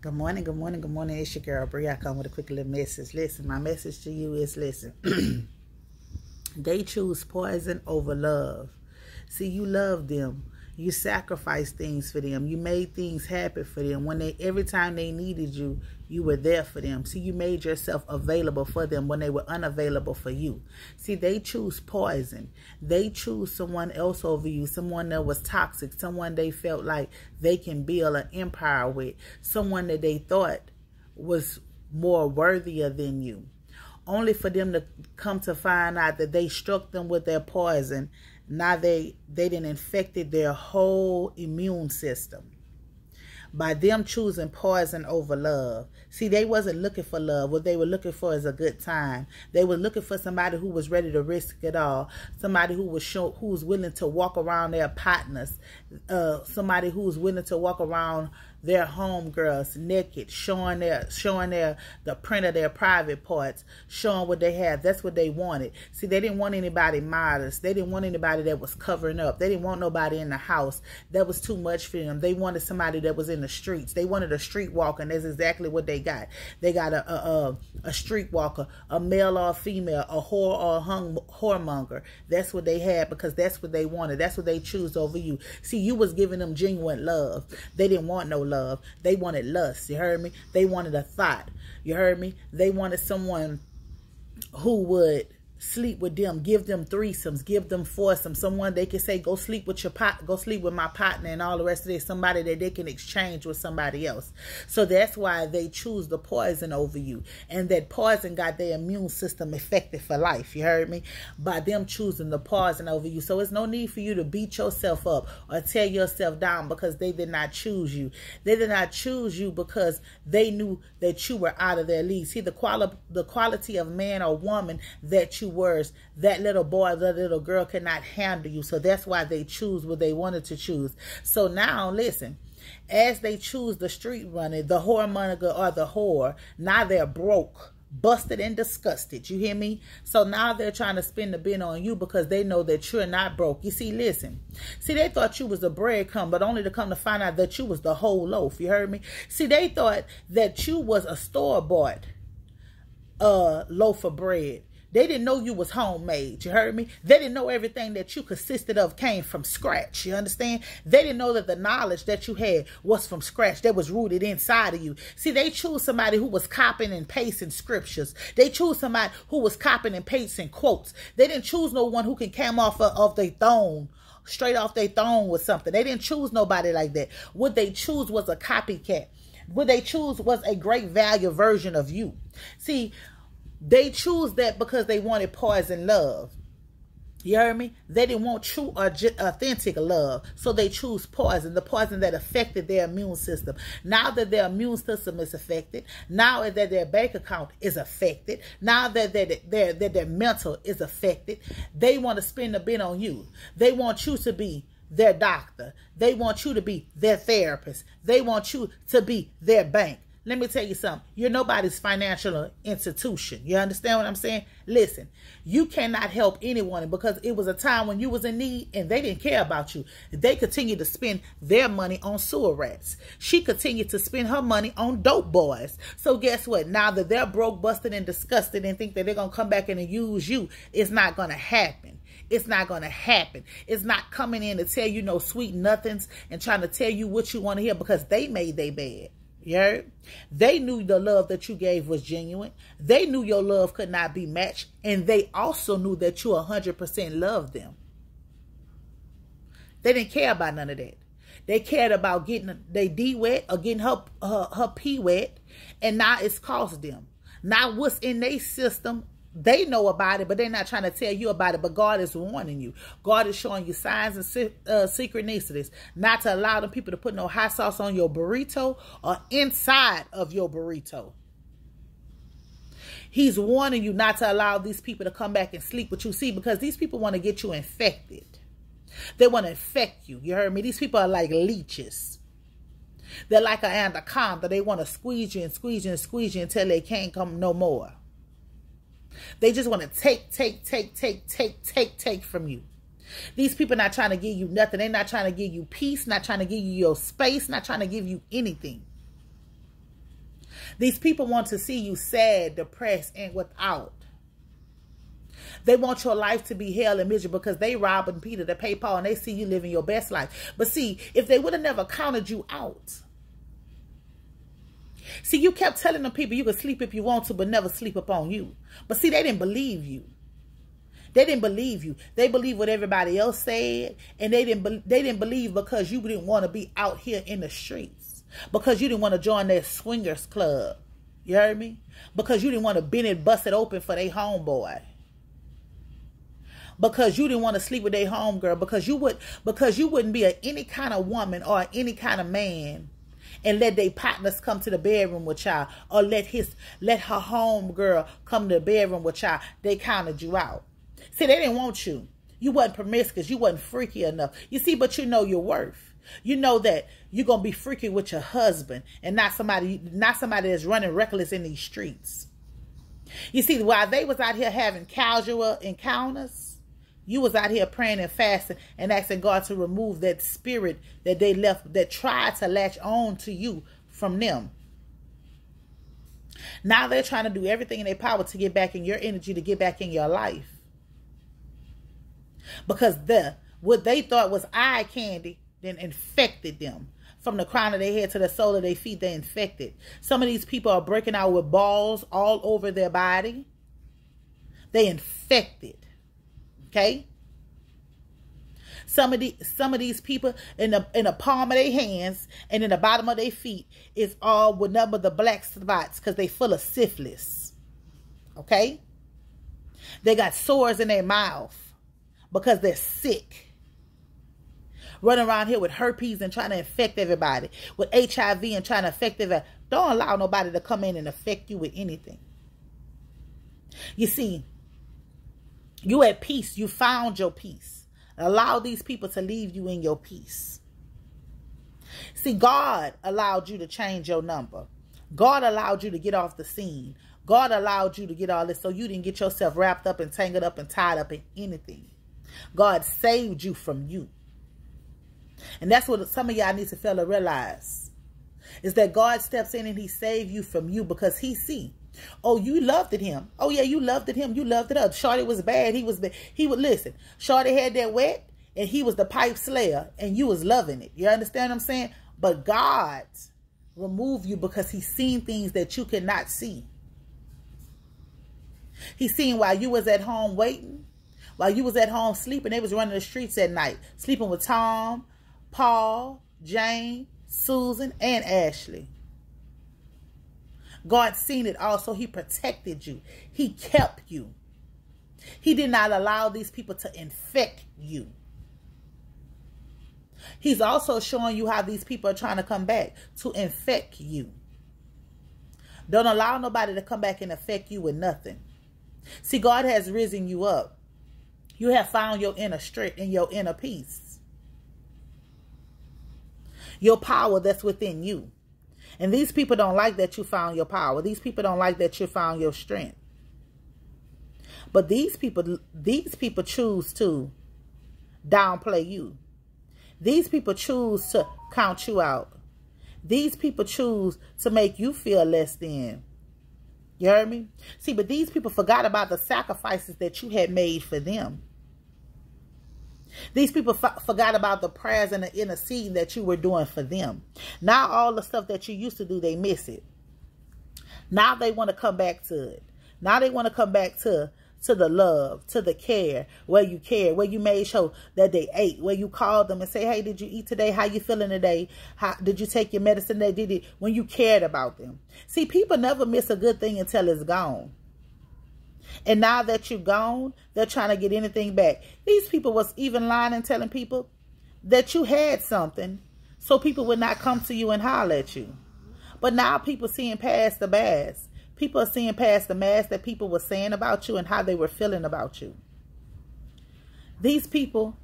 Good morning, good morning, good morning. It's your girl, Bri. I come with a quick little message. Listen, my message to you is, listen. They choose poison over love. See, you love them. You sacrificed things for them. You made things happen for them. Every time they needed you, you were there for them. See, you made yourself available for them when they were unavailable for you. See, they choose poison. They choose someone else over you, someone that was toxic, someone they felt like they can build an empire with, someone that they thought was more worthier than you. Only for them to come to find out that they struck them with their poison. Now they done infected their whole immune system by them choosing poison over love. See, they wasn't looking for love. What they were looking for is a good time. They were looking for somebody who was ready to risk it all. Somebody who was willing to walk around their partners. Somebody who was willing to walk around their homegirls naked, showing the print of their private parts, showing what they have. That's what they wanted. See, they didn't want anybody modest. They didn't want anybody that was covering up. They didn't want nobody in the house. That was too much for them. They wanted somebody that was in the streets. They wanted a street walker, and that's exactly what they got. They got a street walker, a male or a female, a whore or a whoremonger. That's what they had, because that's what they wanted. That's what they choose over you. See, you was giving them genuine love. They didn't want no love. They wanted lust. You heard me? They wanted a thought. You heard me? They wanted someone who would sleep with them, give them threesomes, give them foursomes, someone they can say, go sleep with my partner, and all the rest of it. Somebody that they can exchange with somebody else. So that's why they choose the poison over you, and that poison got their immune system affected for life. You heard me? By them choosing the poison over you. So it's no need for you to beat yourself up or tear yourself down because they did not choose you. They did not choose you because they knew that you were out of their league. See, the quality of man or woman that you were, that little boy, that little girl cannot handle you. So that's why they choose what they wanted to choose. So now listen, as they choose the street runner, the whoremonger or the whore, now they're broke, busted, and disgusted. You hear me? So now they're trying to spin the bin on you because they know that you're not broke. You see, listen. See, they thought you was a breadcrumb, but only to come to find out that you was the whole loaf. You heard me? See, they thought that you was a store-bought loaf of bread. They didn't know you was homemade. You heard me? They didn't know everything that you consisted of came from scratch. You understand? They didn't know that the knowledge that you had was from scratch, that was rooted inside of you. See, they choose somebody who was copying and pasting scriptures. They choose somebody who was copying and pasting quotes. They didn't choose no one who can come off of their throne, straight off their throne with something. They didn't choose nobody like that. What they choose was a copycat. What they choose was a great value version of you. See, they choose that because they wanted poison love. You heard me? They didn't want true or authentic love. So they choose poison, the poison that affected their immune system. Now that their immune system is affected, now that their bank account is affected, now that their mental is affected, they want to spin the bin on you. They want you to be their doctor. They want you to be their therapist. They want you to be their bank. Let me tell you something. You're nobody's financial institution. You understand what I'm saying? Listen, you cannot help anyone because it was a time when you was in need and they didn't care about you. They continued to spend their money on sewer rats. She continued to spend her money on dope boys. So guess what? Now that they're broke, busted, and disgusted and think that they're going to come back in and use you, it's not going to happen. It's not going to happen. It's not coming in to tell you no sweet nothings and trying to tell you what you want to hear because they made their bed. You heard? They knew the love that you gave was genuine. They knew your love could not be matched. And they also knew that you 100% loved them. They didn't care about none of that. They cared about getting their D wet or getting her P wet. And now it's cost them. Now what's in their system, they know about it, but they're not trying to tell you about it. But God is warning you. God is showing you signs and synchronicities not to allow them people to put no hot sauce on your burrito or inside of your burrito. He's warning you not to allow these people to come back and sleep with you. See, because these people want to get you infected. They want to infect you. You heard me? These people are like leeches. They're like an anaconda. They want to squeeze you and squeeze you and squeeze you until they can't come no more. They just want to take from you. These people not trying to give you nothing. They're not trying to give you peace, not trying to give you your space, not trying to give you anything. These people want to see you sad, depressed, and without. They want your life to be hell and misery because they robbing Peter to pay Paul, and they see you living your best life. But see, if they would have never counted you out. See, you kept telling them people you could sleep if you want to, but never sleep upon you. But see, they didn't believe you. They didn't believe you. They believed what everybody else said, and they didn't believe because you didn't want to be out here in the streets, because you didn't want to join their swingers club. You heard me? Because you didn't want to bend it, bust it open for their homeboy. Because you didn't want to sleep with their homegirl. Because you wouldn't be any kind of woman or any kind of man and let their partners come to the bedroom with y'all, or let her homegirl come to the bedroom with y'all. They counted you out. See, they didn't want you. You wasn't promiscuous. You wasn't freaky enough. You see, but you know your worth. You know that you're going to be freaky with your husband and not somebody that's running reckless in these streets. You see, while they was out here having casual encounters, you was out here praying and fasting and asking God to remove that spirit that they left, that tried to latch on to you from them. Now they're trying to do everything in their power to get back in your energy, to get back in your life. Because what they thought was eye candy then infected them. From the crown of their head to the sole of their feet, they infected. Some of these people are breaking out with balls all over their body. They infected. Okay? Some of these people in the palm of their hands and in the bottom of their feet is all with none but the black spots because they full of syphilis. Okay? They got sores in their mouth because they're sick. Running around here with herpes and trying to infect everybody. With HIV and trying to infect everybody. Don't allow nobody to come in and affect you with anything. You see, you at peace. You found your peace. Allow these people to leave you in your peace. See, God allowed you to change your number. God allowed you to get off the scene. God allowed you to get all this so you didn't get yourself wrapped up and tangled up and tied up in anything. God saved you from you. And that's what some of y'all need to fail to realize. Is that God steps in and he saved you from you because he see. Oh, you loved him. Oh, yeah, you loved him. You loved it up. Shorty was bad. He would listen. Shorty had that wet and he was the pipe slayer and you was loving it. You understand what I'm saying? But God removed you because he's seen things that you could not see. He seen while you was at home waiting, while you was at home sleeping, they was running the streets at night, sleeping with Tom, Paul, Jane, Susan, and Ashley. God seen it all, so he protected you. He kept you. He did not allow these people to infect you. He's also showing you how these people are trying to come back to infect you. Don't allow nobody to come back and affect you with nothing. See, God has risen you up. You have found your inner strength and your inner peace. Your power that's within you. And these people don't like that you found your power. These people don't like that you found your strength. But these people choose to downplay you. These people choose to count you out. These people choose to make you feel less than. You heard me? See, but these people forgot about the sacrifices that you had made for them. These people forgot about the prayers and the interceding that you were doing for them. Now all the stuff that you used to do, they miss it. Now they want to come back to it. Now they want to come back to the love, to the care, where you cared, where you made sure that they ate, where you called them and say, hey, did you eat today? How you feeling today? How did you take your medicine? They did it when you cared about them. See, people never miss a good thing until it's gone. And now that you're gone, they're trying to get anything back. These people was even lying and telling people that you had something so people would not come to you and holler at you. But now people seeing past the mask. People are seeing past the mask that people were saying about you and how they were feeling about you. These people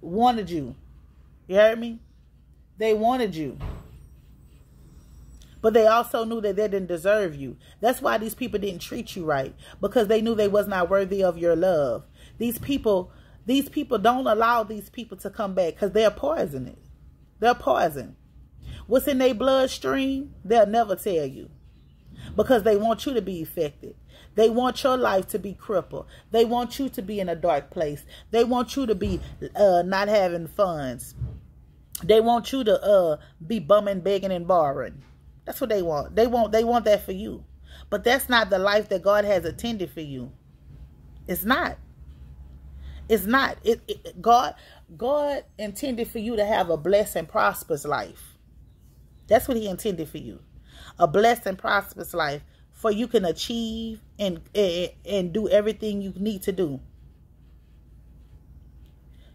wanted you. You heard me? They wanted you. But they also knew that they didn't deserve you. That's why these people didn't treat you right. Because they knew they was not worthy of your love. These people don't allow these people to come back because they're poisonous. They're poison. What's in their bloodstream, they'll never tell you. because they want you to be affected. They want your life to be crippled. They want you to be in a dark place. They want you to be not having funds. They want you to be bumming, begging, and borrowing. That's what they want. They want that for you. But that's not the life that God has intended for you. It's not. It's not. God intended for you to have a blessed and prosperous life. That's what he intended for you. A blessed and prosperous life for you can achieve and do everything you need to do.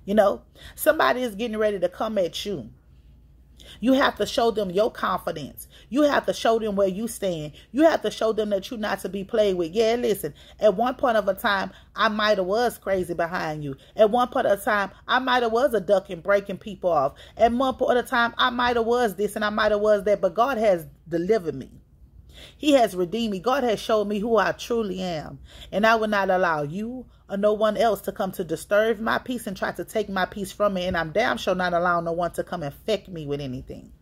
You know, somebody is getting ready to come at you. You have to show them your confidence. You have to show them where you stand. You have to show them that you're not to be played with. Yeah, listen, at one point of a time, I might have was crazy behind you. At one point of a time, I might have was a ducking, breaking people off. At one point of a time, I might have was this and I might have was that. But God has delivered me. He has redeemed me. God has showed me who I truly am. And I will not allow you or no one else to come to disturb my peace and try to take my peace from me. And I'm damn sure not allowing no one to come infect me with anything.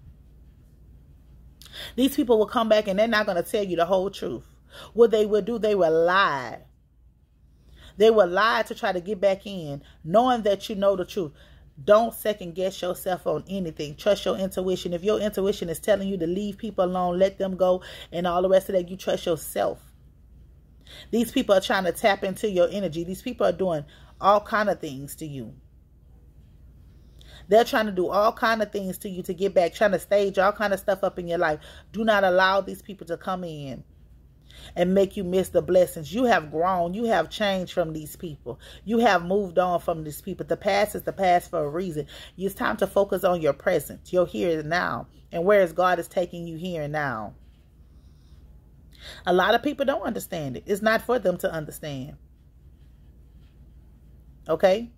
These people will come back and they're not going to tell you the whole truth. What they will do, they will lie. They will lie to try to get back in, knowing that you know the truth. Don't second guess yourself on anything. Trust your intuition. If your intuition is telling you to leave people alone, let them go, and all the rest of that, you trust yourself. These people are trying to tap into your energy. These people are doing all kind of things to you. They're trying to do all kind of things to you to get back, trying to stage all kind of stuff up in your life. Do not allow these people to come in and make you miss the blessings. You have grown. You have changed from these people. You have moved on from these people. The past is the past for a reason. It's time to focus on your present, your here and now, and where is God is taking you here and now. A lot of people don't understand it. It's not for them to understand. Okay?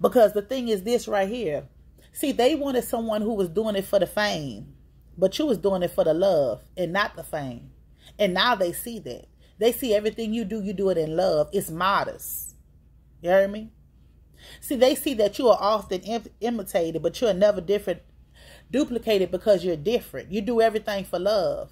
Because the thing is this right here. See, they wanted someone who was doing it for the fame. But you was doing it for the love and not the fame. And now they see that. They see everything you do it in love. It's modest. You heard me? See, they see that you are often imitated, but you're never duplicated because you're different. You do everything for love.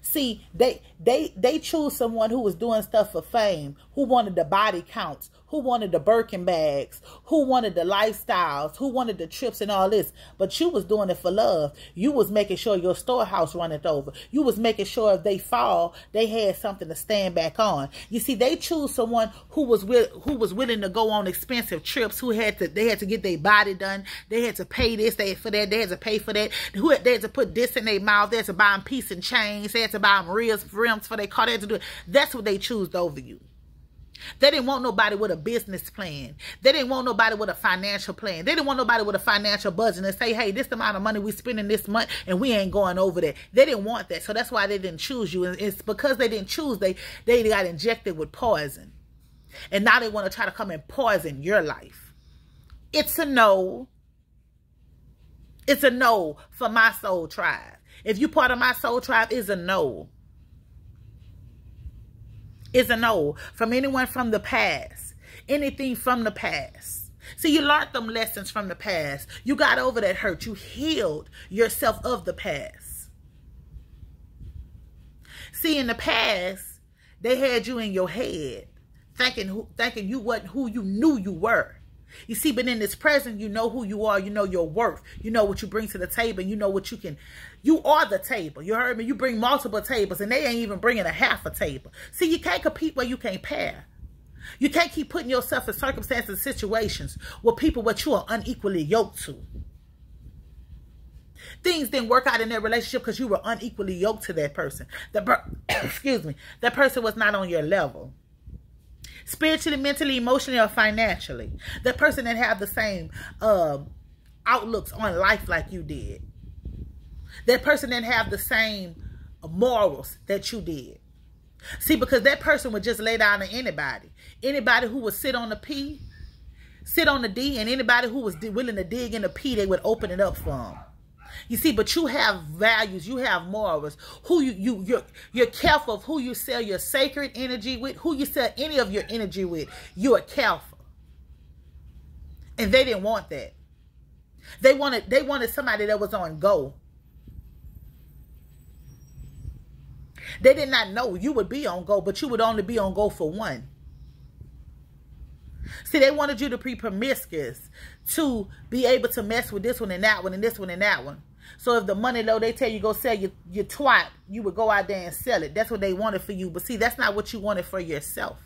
See, they choose someone who was doing stuff for fame, who wanted the body counts, who wanted the Birkin bags, who wanted the lifestyles, who wanted the trips and all this. But you was doing it for love. You was making sure your storehouse runneth over. You was making sure if they fall, they had something to stand back on. You see, they choose someone who was willing to go on expensive trips, they had to get their body done. They had to pay this, for that. They had to pay for that. They had to put this in their mouth. They had to buy them piece and chains. They had to buy them rims for their car. They had to do it. That's what they choose over you. They didn't want nobody with a business plan. They didn't want nobody with a financial plan. They didn't want nobody with a financial budget and say, hey, this the amount of money we spending this month and we ain't going over that. They didn't want that. So that's why they didn't choose you. And it's because they didn't choose, they got injected with poison. And now they want to try to come and poison your life. It's a no. It's a no for my soul tribe. If you part of my soul tribe, it's a no. Is a no from anyone from the past. Anything from the past. See, you learned them lessons from the past. You got over that hurt. You healed yourself of the past. See, in the past, they had you in your head thinking you wasn't who you knew you were. You see, but in this present, you know who you are. You know your worth. You know what you bring to the table. You know what you can. You are the table. You heard me? You bring multiple tables, and they ain't even bringing a half a table. See, you can't compete where you can't pair. You can't keep putting yourself in circumstances and situations with people what you are unequally yoked to. Things didn't work out in that relationship because you were unequally yoked to that person. Excuse me. That person was not on your level. Spiritually, mentally, emotionally, or financially. That person didn't have the same outlooks on life like you did. That person didn't have the same morals that you did. See, because that person would just lay down to anybody. Anybody who would sit on the P, sit on the D, and anybody who was willing to dig in the P, they would open it up for them. You see, but you have values, you have morals. You're careful of who you sell your sacred energy with, who you sell any of your energy with. You are careful. And they didn't want that. They wanted somebody that was on go. They did not know you would be on go, but you would only be on go for one. See, they wanted you to be promiscuous, to be able to mess with this one and that one and this one and that one. So if the money low, they tell you go sell your twat, you would go out there and sell it. That's what they wanted for you. But see, that's not what you wanted for yourself.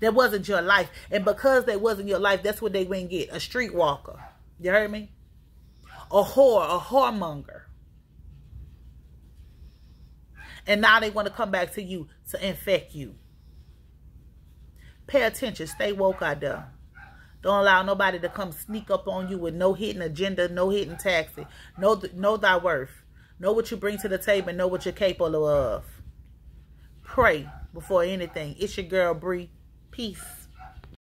That wasn't your life. And because that wasn't your life, that's what they went and get. A streetwalker. You heard me? A whore, a whoremonger. And now they want to come back to you to infect you. Pay attention. Stay woke out there. Don't allow nobody to come sneak up on you with no hidden agenda, no hidden taxi. Know thy worth. Know what you bring to the table. Know what you're capable of. Pray before anything. It's your girl, Bree. Peace.